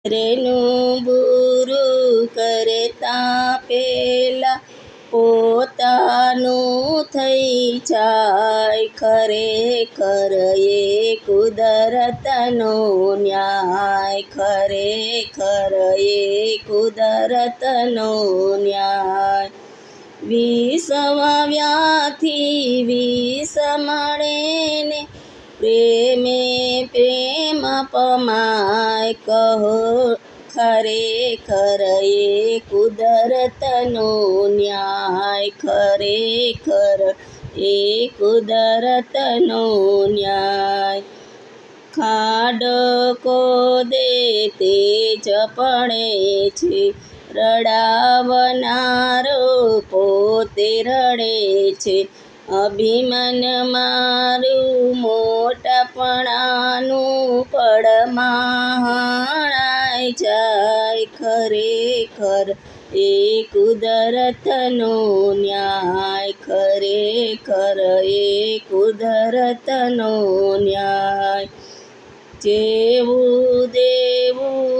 રેનું બુરું કરતા પેલા પોતાનું થઈ જાય, ખરેખર એ કુદરતનો ન્યાય, ખરેખર એ કુદરતનો ન્યાય. વિષવાવ્યાથી વિષ મળે ને પ્રેમે પ્રેમ પમાય, કહો ખરેખર એ કુદરતનો ન્યાય, ખરેખર એ કુદરતનો ન્યાય. ખાડકો દે તે જ પડે છે, રડાવનારો પોતે રડે છે. અભિમાન મારું મોટાપણાનું પડમાં હણાઈ જાય, ખરેખર એ કુદરતનો ન્યાય, ખરેખર એ કુદરતનો ન્યાય. જેવું દેવું